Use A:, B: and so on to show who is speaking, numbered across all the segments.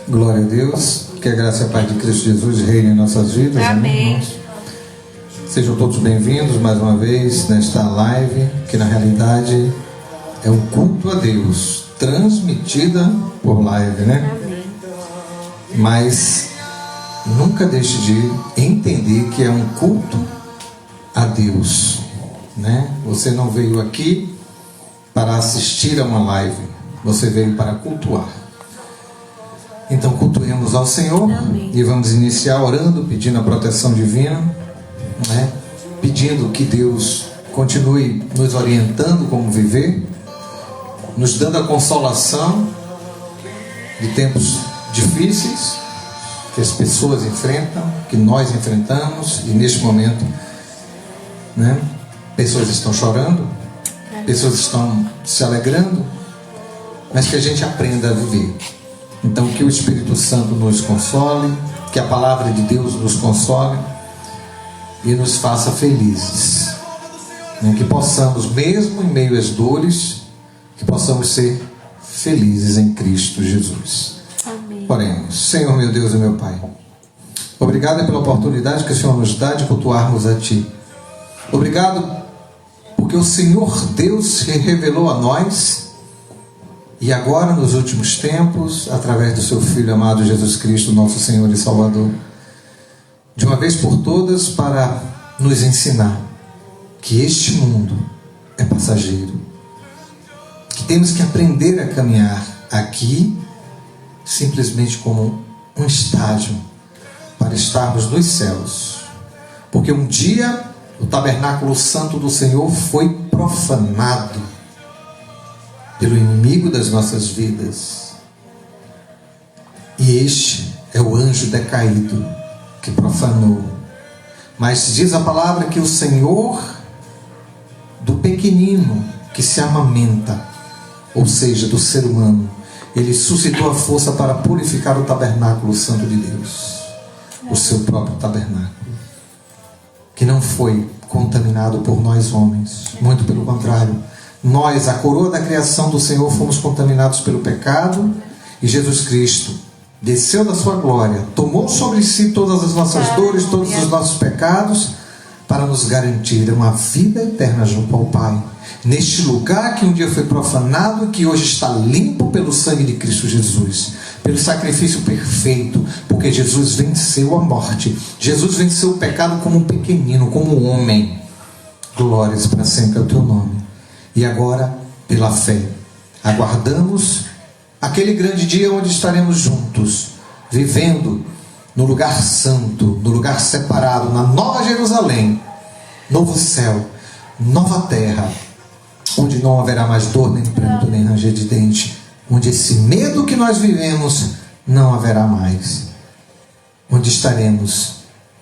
A: Glória a Deus, que a graça e a paz de Cristo Jesus reine em nossas vidas.
B: Amém.
A: Sejam todos bem-vindos mais uma vez nesta live, que na realidade é um culto a Deus, transmitida por live, né?
B: Amém.
A: Mas nunca deixe de entender que é um culto a Deus, né? Você não veio aqui para assistir a uma live, você veio para cultuar. Então cultuemos ao Senhor.
B: Amém.
A: E vamos iniciar orando, pedindo a proteção divina, né? Pedindo que Deus continue nos orientando como viver, nos dando a consolação de tempos difíceis que as pessoas enfrentam, que nós enfrentamos, e neste momento, né, pessoas estão chorando, pessoas estão se alegrando, mas que a gente aprenda a viver. Então que o Espírito Santo nos console, que a palavra de Deus nos console e nos faça felizes, né? Que possamos, mesmo em meio às dores, que possamos ser felizes em Cristo Jesus.
B: Amém.
A: Oremos. Senhor meu Deus e meu Pai, obrigado pela oportunidade que o Senhor nos dá de cultuarmos a Ti. Obrigado porque o Senhor Deus se revelou a nós, e agora nos últimos tempos, através do Seu Filho amado Jesus Cristo, nosso Senhor e Salvador, de uma vez por todas, para nos ensinar que este mundo é passageiro, que temos que aprender a caminhar aqui simplesmente como um estágio para estarmos nos céus, porque um dia o tabernáculo santo do Senhor foi profanado pelo inimigo das nossas vidas, e este é o anjo decaído que profanou. Mas diz a palavra que o Senhor do pequenino que se amamenta, ou seja, do ser humano, Ele suscitou a força para purificar o tabernáculo santo de Deus, o seu próprio tabernáculo, que não foi contaminado por nós homens, muito pelo contrário. Nós, a coroa da criação do Senhor, fomos contaminados pelo pecado, e Jesus Cristo desceu da sua glória, tomou sobre si todas as nossas dores, todos os nossos pecados, para nos garantir uma vida eterna junto ao Pai, neste lugar que um dia foi profanado, que hoje está limpo pelo sangue de Cristo Jesus, pelo sacrifício perfeito, porque Jesus venceu a morte, Jesus venceu o pecado como um pequenino, como um homem. Glórias para sempre ao Teu nome. E agora, pela fé, aguardamos aquele grande dia onde estaremos juntos, vivendo no lugar santo, no lugar separado, na Nova Jerusalém, novo céu, nova terra, onde não haverá mais dor, nem pranto, nem ranger de dente, onde esse medo que nós vivemos não haverá mais, onde estaremos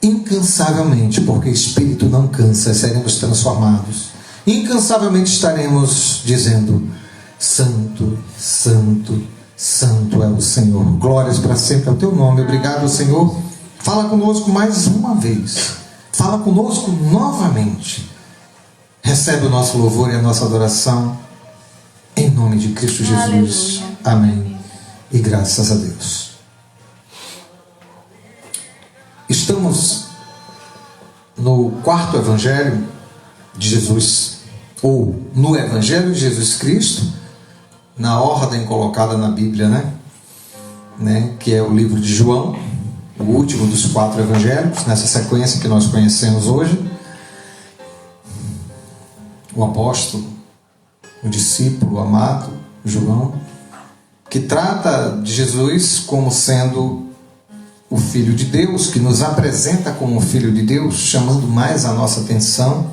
A: incansavelmente, porque o Espírito não cansa, seremos transformados. Incansavelmente estaremos dizendo: Santo, Santo, Santo é o Senhor. Glórias para sempre ao Teu nome. Obrigado, Senhor. Fala conosco mais uma vez. Fala conosco novamente. Recebe o nosso louvor e a nossa adoração, em nome de Cristo Jesus.
B: Aleluia.
A: Amém. E graças a Deus. Estamos no quarto evangelho de Jesus, ou no Evangelho de Jesus Cristo, na ordem colocada na Bíblia, né? Que é o livro de João, o último dos 4 evangelhos, nessa sequência que nós conhecemos hoje. O apóstolo, o discípulo amado, João, que trata de Jesus como sendo o Filho de Deus, que nos apresenta como o Filho de Deus, chamando mais a nossa atenção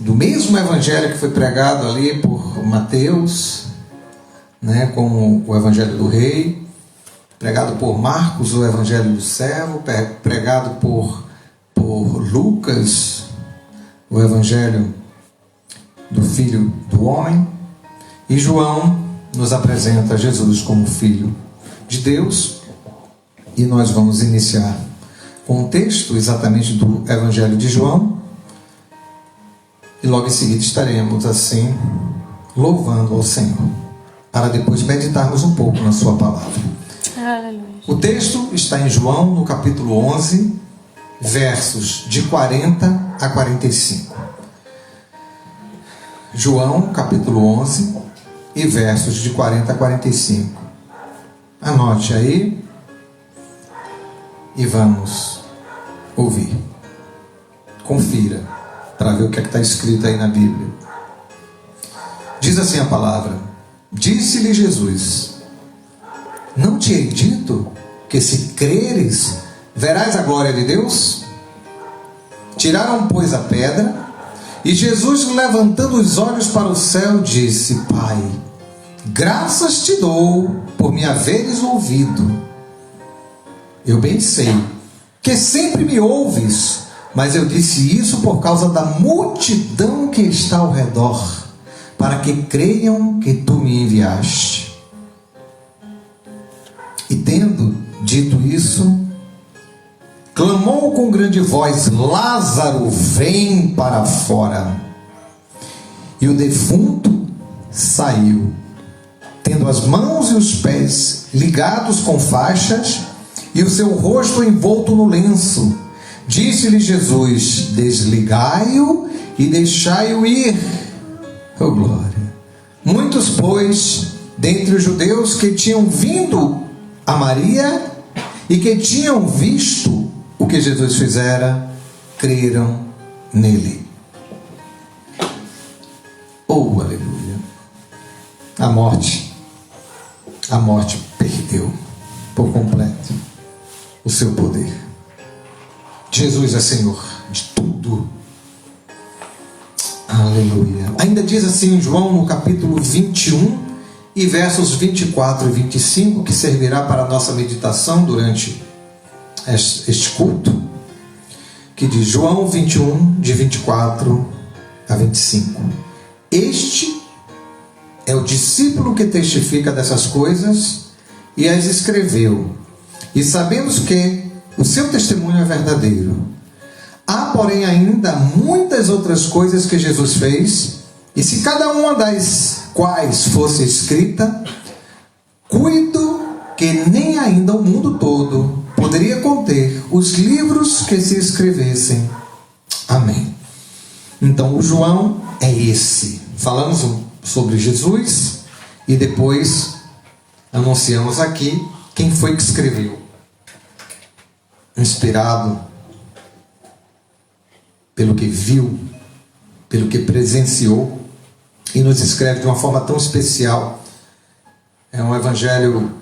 A: do mesmo evangelho que foi pregado ali por Mateus, né, como o evangelho do rei, pregado por Marcos, o evangelho do servo, pregado por Lucas, o evangelho do Filho do homem, e João nos apresenta Jesus como Filho de Deus. E nós vamos iniciar com o texto exatamente do evangelho de João, e logo em seguida estaremos assim louvando ao Senhor, para depois meditarmos um pouco na sua palavra.
B: Aleluia.
A: O texto está em João, no capítulo 11, versos de 40 a 45. João, capítulo 11, e versos de 40 a 45. Anote aí e vamos ouvir. Confira, para ver o que está escrito aí na Bíblia. Diz assim a palavra: Disse-lhe Jesus: Não te hei dito que se creres, verás a glória de Deus? Tiraram, pois, a pedra, e Jesus, levantando os olhos para o céu, disse: Pai, graças te dou por me haveres ouvido. Eu bem sei que sempre me ouves, mas eu disse isso por causa da multidão que está ao redor, para que creiam que tu me enviaste. E tendo dito isso, clamou com grande voz: Lázaro, vem para fora. E o defunto saiu, tendo as mãos e os pés ligados com faixas, e o seu rosto envolto no lenço. Disse-lhe Jesus: Desligai-o e deixai-o ir. Oh glória! Muitos, pois, dentre os judeus que tinham vindo a Maria e que tinham visto o que Jesus fizera, creram nele. Oh, aleluia! A morte perdeu por completo o seu poder. Jesus é Senhor de tudo. Aleluia. Ainda diz assim em João, no capítulo 21 e versos 24 e 25, que servirá para a nossa meditação durante este culto, que diz, João 21, de 24 a 25: Este é o discípulo que testifica dessas coisas e as escreveu, e sabemos que o seu testemunho é verdadeiro. Há, porém, ainda muitas outras coisas que Jesus fez, e se cada uma das quais fosse escrita, cuido que nem ainda o mundo todo poderia conter os livros que se escrevessem. Amém. Então, o João é esse. Falamos sobre Jesus e depois anunciamos aqui quem foi que escreveu. Inspirado pelo que viu, pelo que presenciou, e nos escreve de uma forma tão especial. É um evangelho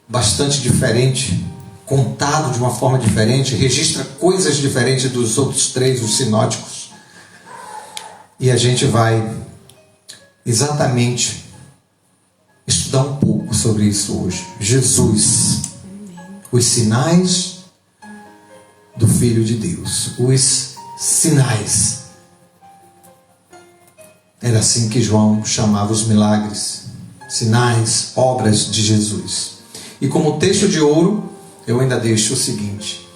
A: bastante diferente, contado de uma forma diferente, registra coisas diferentes dos outros 3, os sinóticos. E a gente vai exatamente estudar um pouco sobre isso hoje. Jesus, os sinais do Filho de Deus, os sinais. Era assim que João chamava os milagres, sinais, obras de Jesus. E como texto de ouro, eu ainda deixo o seguinte: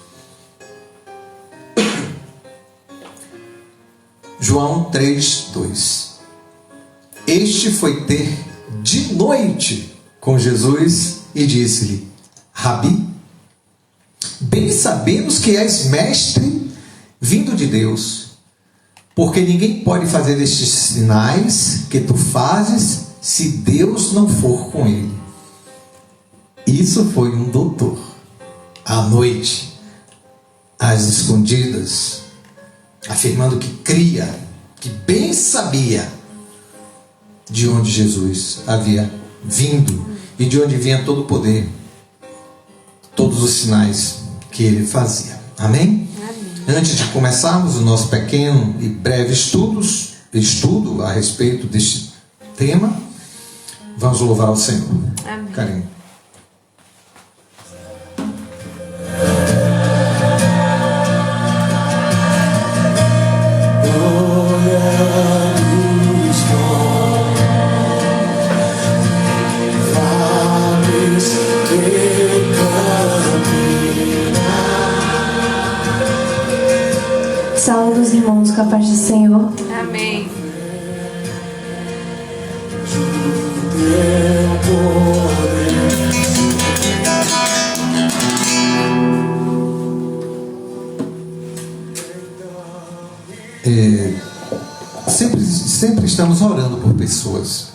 A: João 3:2. Este foi ter de noite com Jesus e disse-lhe: Rabi, bem sabemos que és mestre vindo de Deus, porque ninguém pode fazer estes sinais que tu fazes se Deus não for com ele. Isso foi um doutor. à noite, às escondidas, afirmando que cria, que bem sabia de onde Jesus havia vindo e de onde vinha todo o poder, todos os sinais que ele fazia. Amém? Amém. Antes de começarmos o nosso pequeno e breve estudo a respeito deste tema, vamos louvar ao Senhor.
B: Amém.
A: Carinho.
B: Saúde os irmãos com a paz do Senhor.
C: Amém.
A: Sempre estamos orando por pessoas.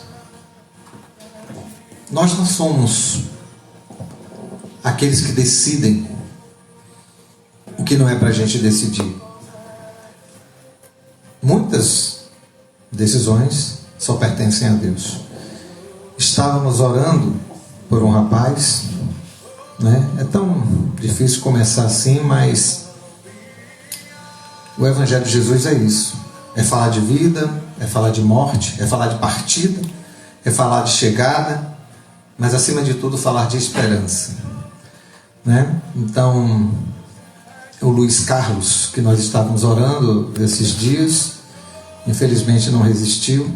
A: Nós não somos aqueles que decidem o que não é para a gente decidir. Muitas decisões só pertencem a Deus. Estávamos orando por um rapaz, né? É tão difícil começar assim, mas o Evangelho de Jesus é isso. É falar de vida, é falar de morte, é falar de partida, é falar de chegada, mas acima de tudo falar de esperança, né? Então, o Luiz Carlos, que nós estávamos orando esses dias, infelizmente não resistiu.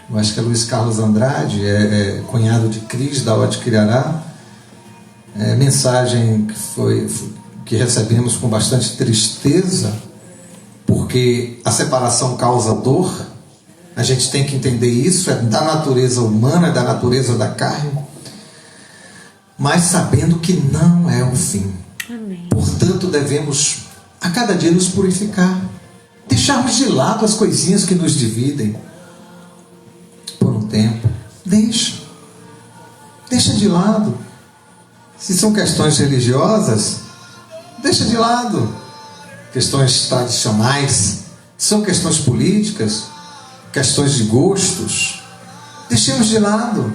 A: Eu acho que é Luiz Carlos Andrade, cunhado de Cris, da Oticiriará. Mensagem que recebemos com bastante tristeza, porque a separação causa dor. A gente tem que entender isso, é da natureza humana, é da natureza da carne, mas sabendo que não é o fim.
C: Amém.
A: Portanto, devemos a cada dia nos purificar, deixarmos de lado as coisinhas que nos dividem por um tempo. Deixa de lado. Se são questões religiosas, deixa de lado. Questões tradicionais, se são questões políticas, questões de gostos, deixemos de lado,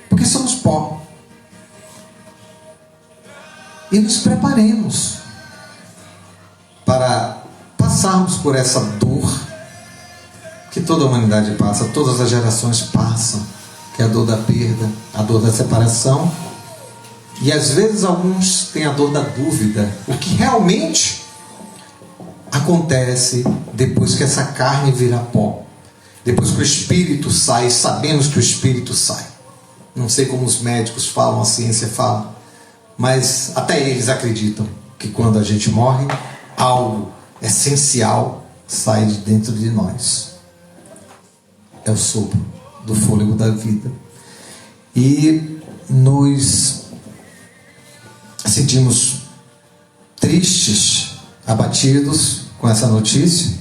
A: porque somos pó. E nos preparemos para passarmos por essa dor que toda a humanidade passa, todas as gerações passam, que é a dor da perda, a dor da separação. E às vezes alguns têm a dor da dúvida, o que realmente acontece depois que essa carne vira pó, depois que o espírito sai. Sabemos que o espírito sai. Não sei como os médicos falam, a ciência fala, mas até eles acreditam que quando a gente morre, algo essencial sai de dentro de nós. É o sopro do fôlego da vida. E nos sentimos tristes, abatidos com essa notícia,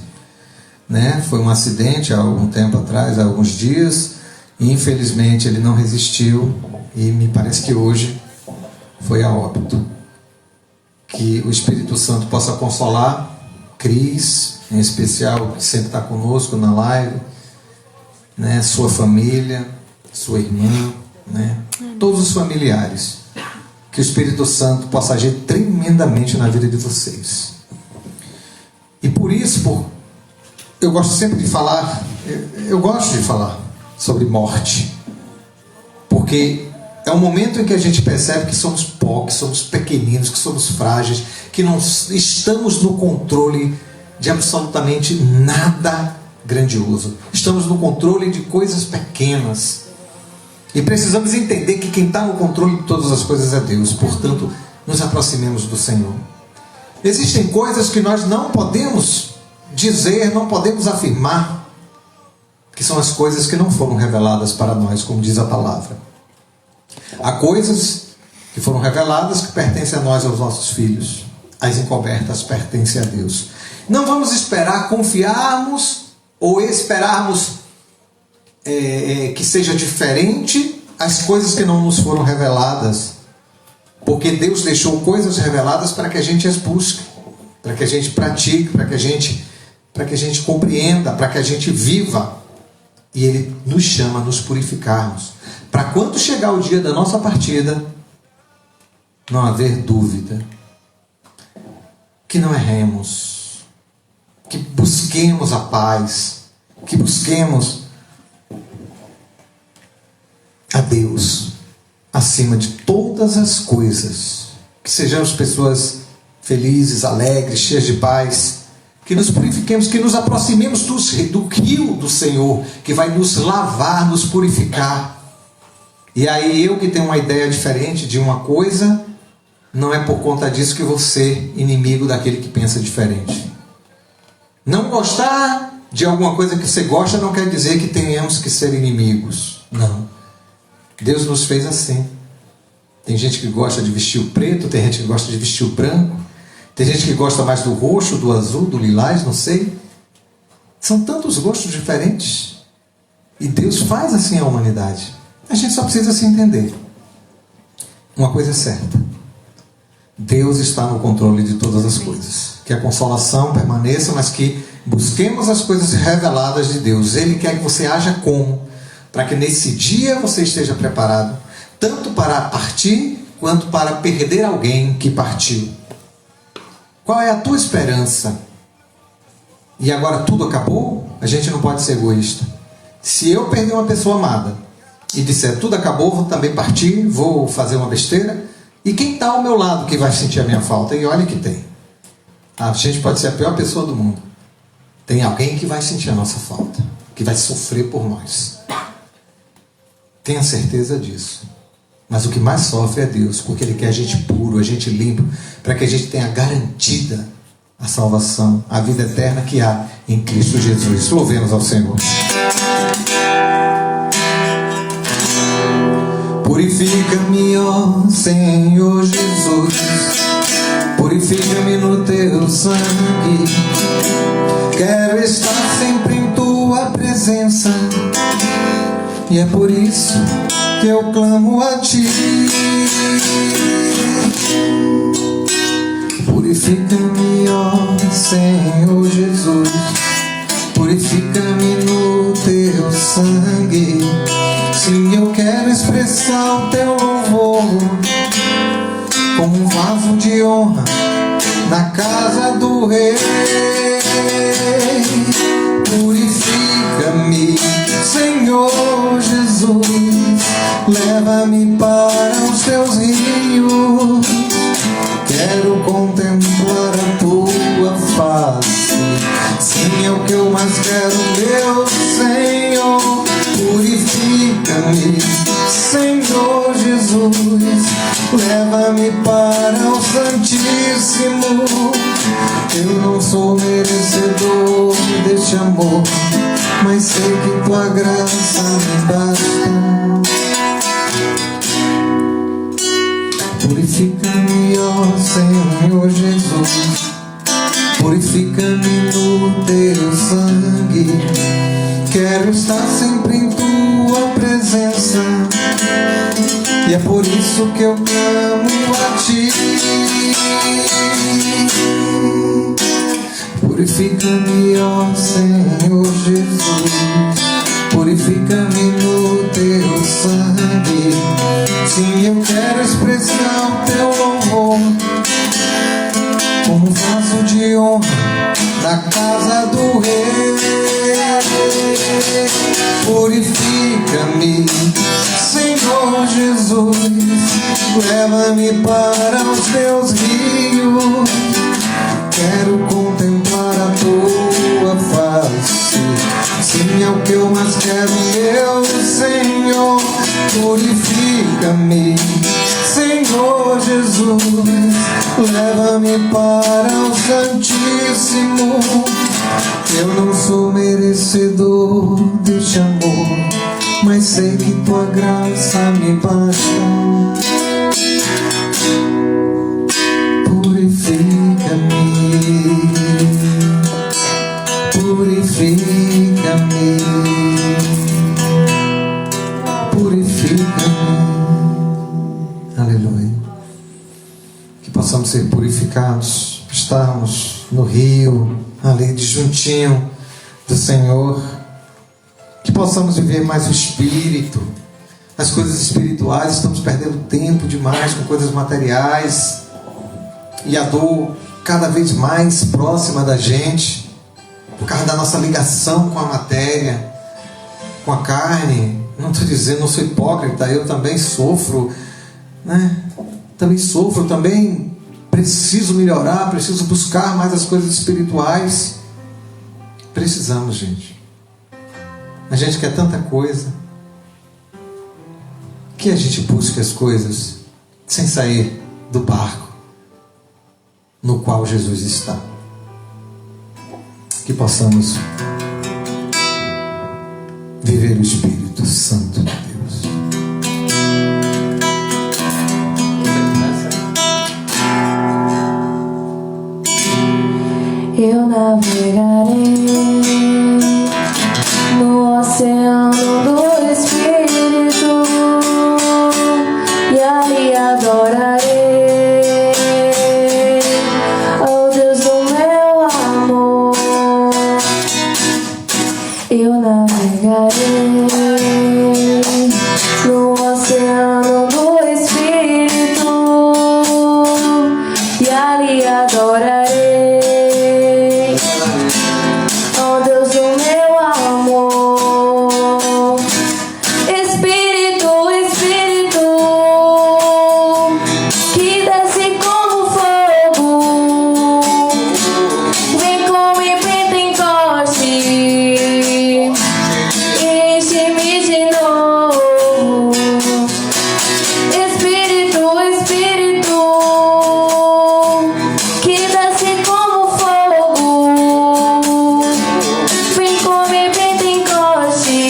A: né? Foi um acidente há algum tempo atrás, há alguns dias, e infelizmente ele não resistiu, e me parece que hoje foi a óbito. Que o Espírito Santo possa consolar Cris, em especial, que sempre está conosco na live, né? Sua família, sua irmã, né? Todos os familiares. Que o Espírito Santo possa agir tremendamente na vida de vocês. E por isso, eu gosto sempre de falar, sobre morte. Porque é um momento em que a gente percebe que somos pó, que somos pequeninos, que somos frágeis, que não estamos no controle de absolutamente nada grandioso. Estamos no controle de coisas pequenas. E precisamos entender que quem está no controle de todas as coisas é Deus. Portanto, nos aproximemos do Senhor. Existem coisas que nós não podemos dizer, não podemos afirmar, que são as coisas que não foram reveladas para nós, como diz a palavra. Há coisas que foram reveladas que pertencem a nós, aos nossos filhos. As encobertas pertencem a Deus. Não vamos esperar confiarmos ou esperarmos que seja diferente as coisas que não nos foram reveladas Porque Deus deixou coisas reveladas para que a gente as busque, para que a gente pratique, para que a gente compreenda, para que a gente viva. E Ele nos chama a nos purificarmos, para quando chegar o dia da nossa partida, não haver dúvida, que não erremos, que busquemos a paz, que busquemos a Deus acima de todas as coisas, que sejamos pessoas felizes, alegres, cheias de paz, que nos purifiquemos, que nos aproximemos do rio do Senhor, que vai nos lavar, nos purificar. E aí eu que tenho uma ideia diferente de uma coisa, não é por conta disso que vou ser inimigo daquele que pensa diferente. Não gostar de alguma coisa que você gosta não quer dizer que tenhamos que ser inimigos. Não. Deus nos fez assim. Tem gente que gosta de vestir o preto, tem gente que gosta de vestir o branco, tem gente que gosta mais do roxo, do azul, do lilás, não sei. São tantos gostos diferentes. E Deus faz assim a humanidade. A gente só precisa se entender. Uma coisa é certa: Deus está no controle de todas as coisas. Que a consolação permaneça, mas que busquemos as coisas reveladas de Deus. Ele quer que você haja como? Para que nesse dia você esteja preparado, tanto para partir, quanto para perder alguém que partiu. Qual é a tua esperança? E agora tudo acabou? A gente não pode ser egoísta. Se eu perder uma pessoa amada e disser tudo acabou, vou também partir, vou fazer uma besteira, e quem está ao meu lado que vai sentir a minha falta? E olha que tem. A gente pode ser a pior pessoa do mundo. Tem alguém que vai sentir a nossa falta, que vai sofrer por nós. Tenha certeza disso. Mas o que mais sofre é Deus, porque Ele quer a gente puro, a gente limpo, para que a gente tenha garantida a salvação, a vida eterna que há em Cristo Jesus. Louvemos ao Senhor. Purifica-me, ó Senhor Jesus, purifica-me no Teu sangue. Quero estar sempre em Tua presença, e é por isso que eu clamo a Ti. Purifica-me, ó Senhor Jesus, purifica-me no Teu sangue. Sim, eu quero expressar o Teu louvor como um vaso de honra na casa do Rei. Purifica-me, Senhor Jesus, leva-me para os Teus rios. Quero contemplar a Tua face. Sim, é o que eu mais quero, meu Senhor. Purifica-me, Senhor Jesus, leva-me para o Santíssimo. Eu não sou merecedor deste amor, mas sei que Tua graça me basta. Purifica-me, ó Senhor Jesus, purifica-me no Teu sangue. Quero estar sempre em Tua presença, e é por isso que eu clamo a Ti. Purifica-me, ó Senhor Jesus, purifica-me no Teu sangue. Sim, eu quero expressar o Teu louvor como um vaso de honra na casa do Rei. Purifica-me, Senhor Jesus, leva-me para os Teus rios. Quero contemplar a Tua face. Sim, é o que eu mais quero, meu Senhor. Purifica-me, Senhor Jesus, leva-me para o Santíssimo. Eu não sou merecedor deste amor, mas sei que Tua graça me basta. Purifica-me, purifica-me, purifica-me. Aleluia. no rio, ali de juntinho do Senhor. Que possamos viver mais o Espírito, as coisas espirituais. Estamos perdendo tempo demais com coisas materiais, e a dor cada vez mais próxima da gente, por causa da nossa ligação com a matéria, com a carne. Não estou dizendo, não sou hipócrita, eu também sofro, né? Também preciso melhorar, preciso buscar mais as coisas espirituais. Precisamos, gente. A gente quer tanta coisa, que a gente busque as coisas sem sair do barco no qual Jesus está. Que possamos viver o Espírito Santo de Deus.
B: Eu navegarei no oceano do Espírito e aí adorarei ao Deus do meu amor. Eu navegarei no oceano do Espírito e ali adorarei ao Deus do meu amor. Espírito, Espírito, que desce como fogo, vem como em Pentecoste, enche-me de novo. Espírito, Espírito, que desce como fogo, vem como em Pentecoste,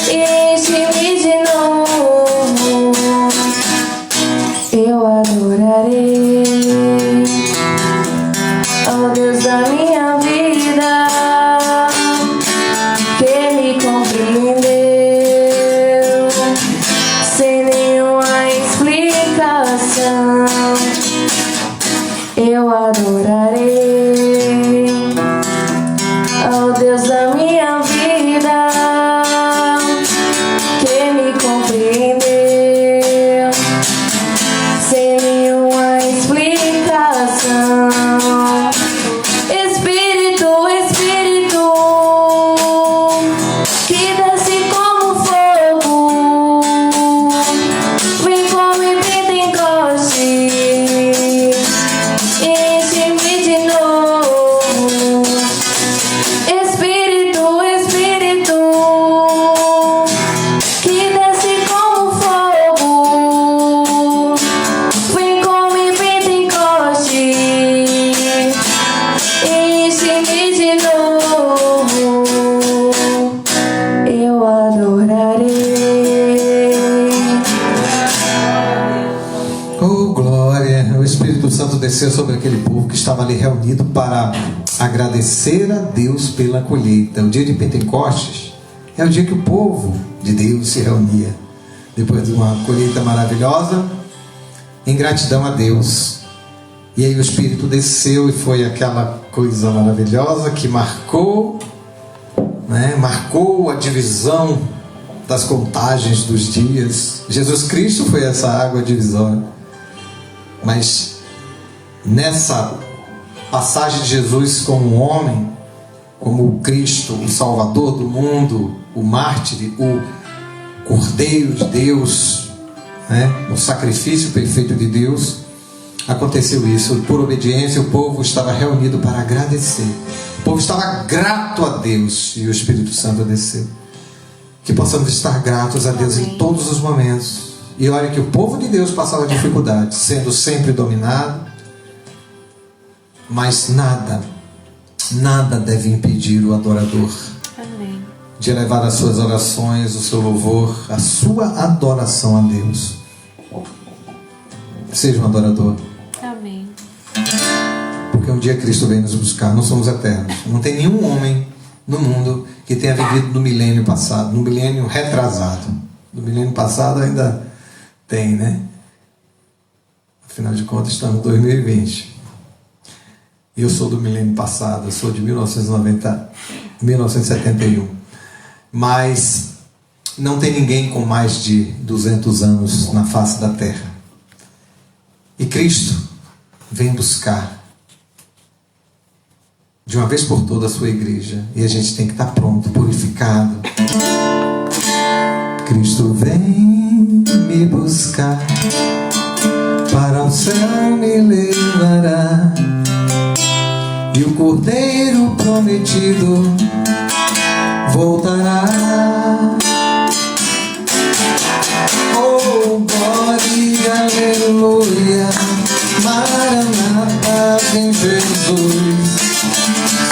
B: enche-me de novo. Eu adorarei ao Deus da minha vida, que me compreendeu sem nenhuma explicação. Eu adorarei ao Deus da minha vida, que me compreendeu sem nenhuma explicação. Espírito, Espírito, que desce como fogo, vem como em Pentecoste, enche-me de novo. Espírito, Espírito, que desce como fogo, vem como em Pentecoste, enche-me de novo. Eu adorarei.
A: Oh, glória! O Espírito Santo desceu sobre aquele povo que estava ali reunido para agradecer a Deus pela colheita. O dia de Pentecostes é o dia que o povo de Deus se reunia depois de uma colheita maravilhosa, em gratidão a Deus. E aí o Espírito desceu e foi aquela coisa maravilhosa que marcou a divisão das contagens dos dias. Jesus Cristo foi essa água divisória. Mas nessa passagem de Jesus como homem, como o Cristo, o Salvador do mundo, o mártir, o Cordeiro de Deus, o sacrifício perfeito de Deus, aconteceu isso. Por obediência, o povo estava reunido para agradecer. O povo estava grato a Deus e o Espírito Santo desceu. Que possamos estar gratos a Deus em todos os momentos. E olha que o povo de Deus passava dificuldades, sendo sempre dominado, mas nada deve impedir o adorador de elevar as suas orações, o seu louvor, a sua adoração a Deus. Seja um adorador.
C: Amém.
A: Porque um dia Cristo vem nos buscar, não somos eternos. Não tem nenhum homem no mundo que tenha vivido no milênio passado, no milênio retrasado. No milênio passado ainda tem, né? Afinal de contas, estamos em 2020. Eu sou do milênio passado, eu sou de 1971. Mas não tem ninguém com mais de 200 anos na face da terra. E Cristo vem buscar de uma vez por todas a sua igreja. E a gente tem que estar pronto, purificado. Cristo vem me buscar, para o céu me levará, e o Cordeiro prometido voltará. Oh, glória, aleluia, Maranata, vem Jesus.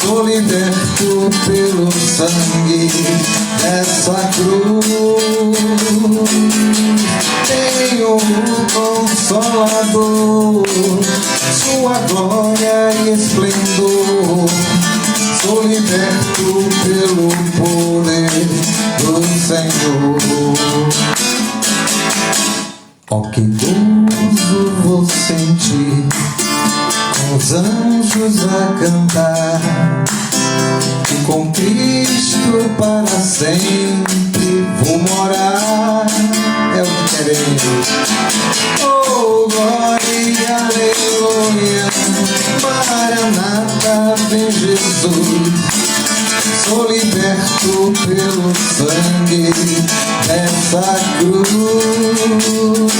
A: Sou liberto pelo sangue dessa cruz. Tenho um Consolador, sua glória e esplendor. Sou liberto pelo poder do Senhor. Oh, que gozo vou sentir, com os anjos a cantar, e com Cristo para sempre vou morar. É o que queremos. Oh, glória, aleluia, Maranata, vem Jesus. Sou liberto pelo sangue dessa cruz.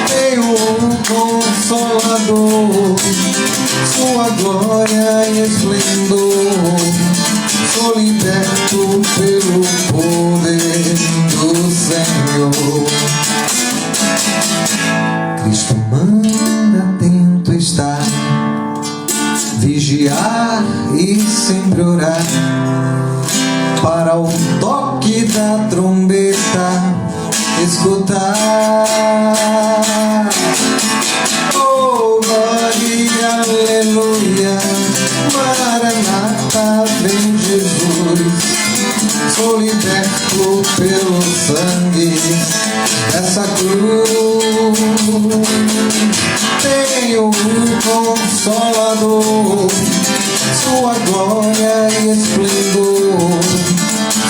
A: Tenho um Consolador, sua glória e esplendor. Sou liberto pelo poder do Senhor. Cristo manda atento estar, vigiar e sempre orar, para o toque da trombeta escutar. Oh, glória, aleluia, Maranata, vem Jesus. Sou liberto pelo sangue dessa cruz. Tenho um Consolador, sua glória e esplendor.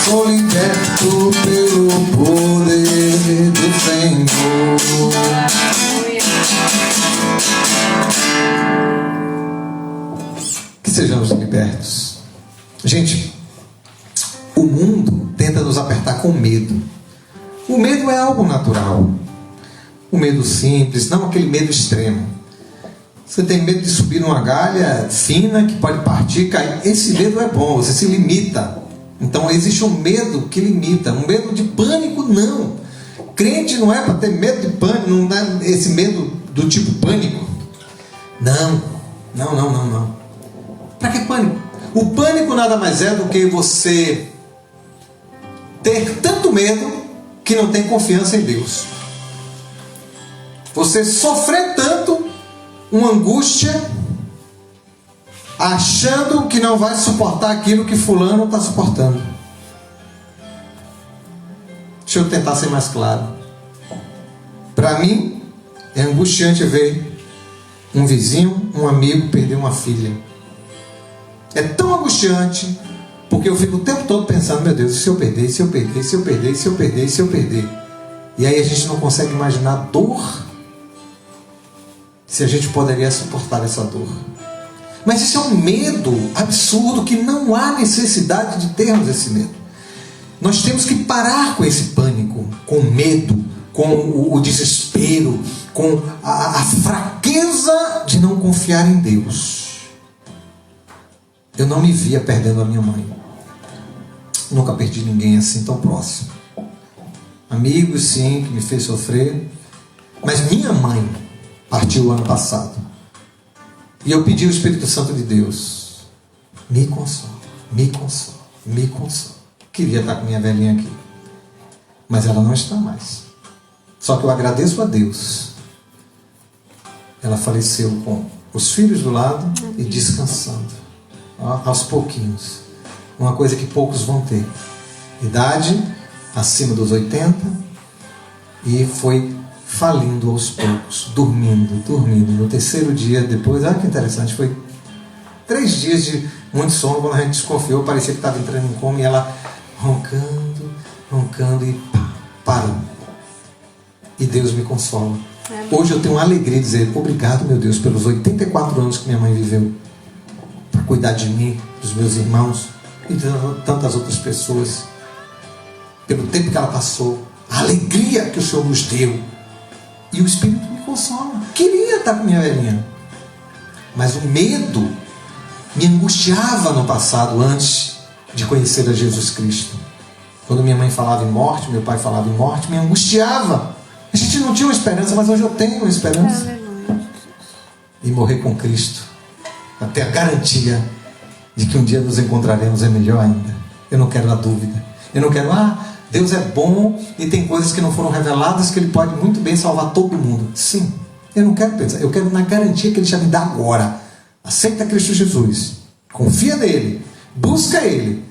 A: Sou liberto pelo poder do Senhor. Que sejamos libertos. Gente, o mundo tenta nos apertar com medo. O medo é algo natural. O medo simples, não aquele medo extremo. Você tem medo de subir numa galha fina que pode partir, cair. Esse medo é bom, você se limita. Então existe um medo que limita. Um medo de pânico, não. Crente não é para ter medo de pânico, não é esse medo do tipo pânico. Não. Para que pânico? O pânico nada mais é do que você ter tanto medo que não tem confiança em Deus. Você sofrer tanto uma angústia, achando que não vai suportar aquilo que fulano está suportando. Deixa eu tentar ser mais claro. Para mim, é angustiante ver um vizinho, um amigo perder uma filha. É tão angustiante, porque eu fico o tempo todo pensando, meu Deus, e se eu perder, e se eu perder, e se eu perder, e se eu perder, e se eu perder? E aí a gente não consegue imaginar a dor, se a gente poderia suportar essa dor. Mas isso é um medo absurdo, que não há necessidade de termos esse medo. Nós temos que parar com esse pânico, com o medo, com o desespero, com a fraqueza de não confiar em Deus. Eu não me via perdendo a minha mãe. Nunca perdi ninguém assim tão próximo. Amigos, sim, que me fez sofrer. Mas minha mãe partiu o ano passado. E eu pedi ao Espírito Santo de Deus, me consola, me consola, me consola. Queria estar com minha velhinha aqui, mas ela não está mais. Só que eu agradeço a Deus. Ela faleceu com os filhos do lado e descansando, aos pouquinhos. Uma coisa que poucos vão ter. Idade acima dos 80, e foi falindo aos poucos, dormindo. No terceiro dia depois, que interessante, foi 3 dias de muito sono. Quando a gente desconfiou, parecia que estava entrando em coma, e ela roncando e pá, parou. E Deus me consola. Hoje eu tenho uma alegria de dizer obrigado, meu Deus, pelos 84 anos que minha mãe viveu, para cuidar de mim, dos meus irmãos e de tantas outras pessoas, pelo tempo que ela passou, a alegria que o Senhor nos deu. E o Espírito me consola. Queria estar com minha velhinha, mas o medo me angustiava no passado, antes de conhecer a Jesus Cristo. Quando minha mãe falava em morte, meu pai falava em morte, me angustiava. A gente não tinha uma esperança, mas hoje eu tenho uma esperança. E morrer com Cristo, até a garantia de que um dia nos encontraremos, é melhor ainda. Eu não quero a dúvida. Eu não quero, Deus é bom e tem coisas que não foram reveladas que Ele pode muito bem salvar todo mundo. Sim, eu não quero pensar. Eu quero na garantia que Ele já me dá agora. Aceita Cristo Jesus, confia nele, busca Ele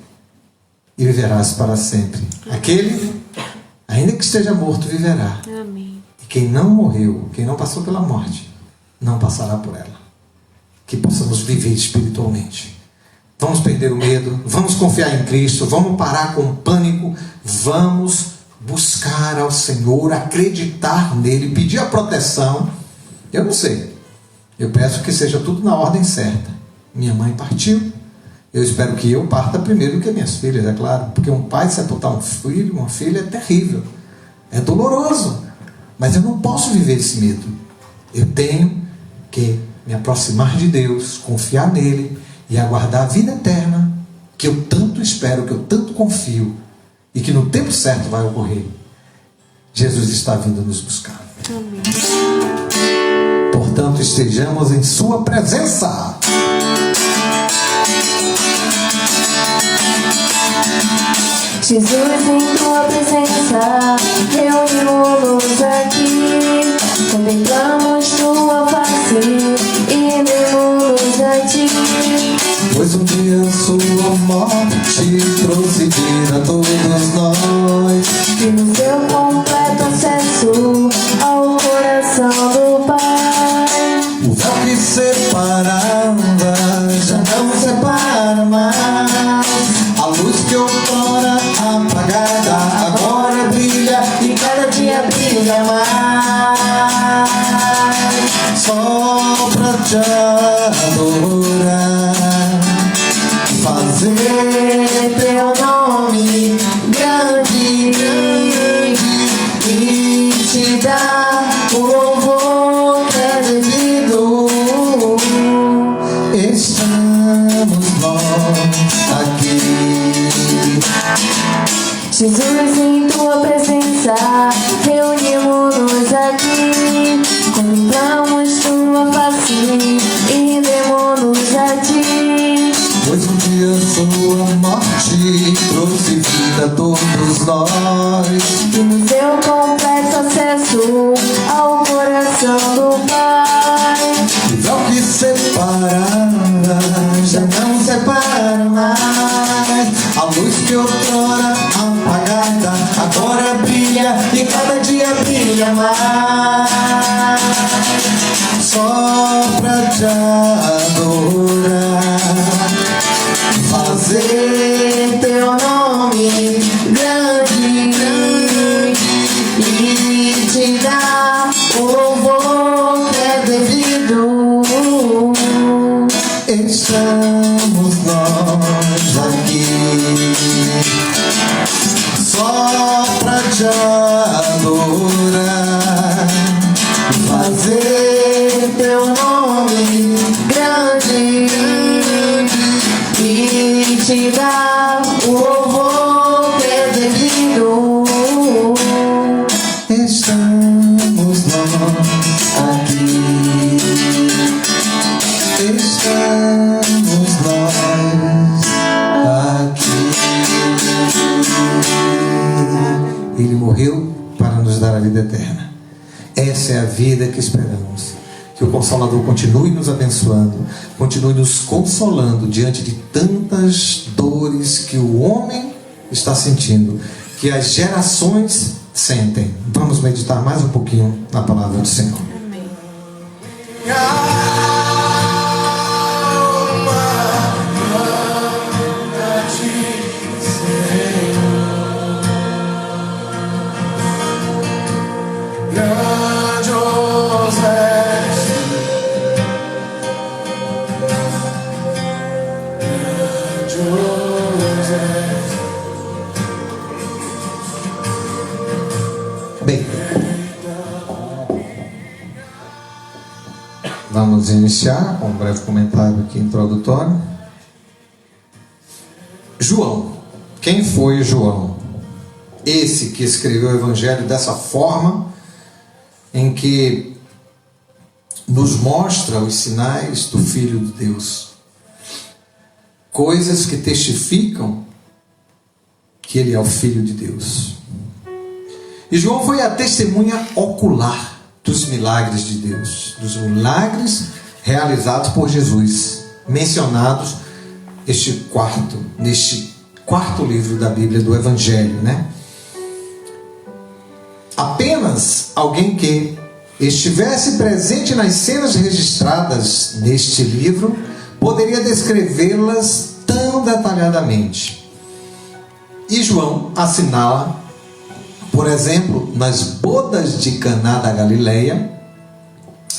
A: e viverás para sempre. Aquele, ainda que esteja morto, viverá.
B: Amém.
A: E quem não morreu, quem não passou pela morte, não passará por ela. Que possamos viver espiritualmente. Vamos perder o medo, vamos confiar em Cristo, vamos parar com o pânico, vamos buscar ao Senhor, acreditar nele, pedir a proteção. Eu não sei, eu peço que seja tudo na ordem certa. Minha mãe partiu, eu espero que eu parta primeiro que minhas filhas, é claro, porque um pai sepultar um filho, uma filha é terrível, é doloroso, mas eu não posso viver esse medo. Eu tenho que me aproximar de Deus, confiar nele e aguardar a vida eterna, que eu tanto espero, que eu tanto confio, e que no tempo certo vai ocorrer. Jesus está vindo nos buscar.
B: Amém.
A: Portanto, estejamos em sua presença.
B: Jesus, em tua presença, reunimos-nos aqui, contemplamos tua face e demos a ti.
A: Pois um dia sua morte trouxe vida a todos nós,
B: E no seu completo acesso ao coração do Pai,
A: o véu que separava já não separa mais. A luz que outrora apagada agora brilha e cada dia brilha mais. Só pra te adorar, fazer teu nome grande e te dar o louvor que é devido. Estamos nós aqui.
B: Jesus, em tua presença, reunimos-nos aqui, contemplamos tua face e demos a ti.
A: Pois um dia sua morte trouxe vida a todos nós,
B: E no seu completo acesso ao coração do Pai,
A: o véu que separava já não separa mais. A luz que outrora apagada agora brilha e cada dia brilha mais. Só pra te adorar, fazer teu nome grande e te dar o louvor que é devido. Estamos nós aqui, só pra te adorar, fazer teu nome grande e te dar o louvor que é devido. Estamos nós aqui, estamos nós aqui. Ele morreu para nos dar a vida eterna. Essa é a vida que esperamos. Que o Consolador continue nos abençoando, continue nos consolando diante de tantas dores que o homem está sentindo, que as gerações sentem. Vamos meditar mais um pouquinho na palavra do Senhor.
B: Amém.
A: Calma. vamos iniciar com um breve comentário aqui introdutório. João. Quem foi João? Esse que escreveu o Evangelho dessa forma, em que nos mostra os sinais do Filho de Deus. Coisas que testificam que ele é o Filho de Deus. E João foi a testemunha ocular dos milagres de Deus, dos milagres realizados por Jesus, mencionados neste quarto livro da Bíblia, do Evangelho, né? Apenas alguém que estivesse presente nas cenas registradas neste livro poderia descrevê-las tão detalhadamente. E João assinala, por exemplo, nas bodas de Caná da Galileia,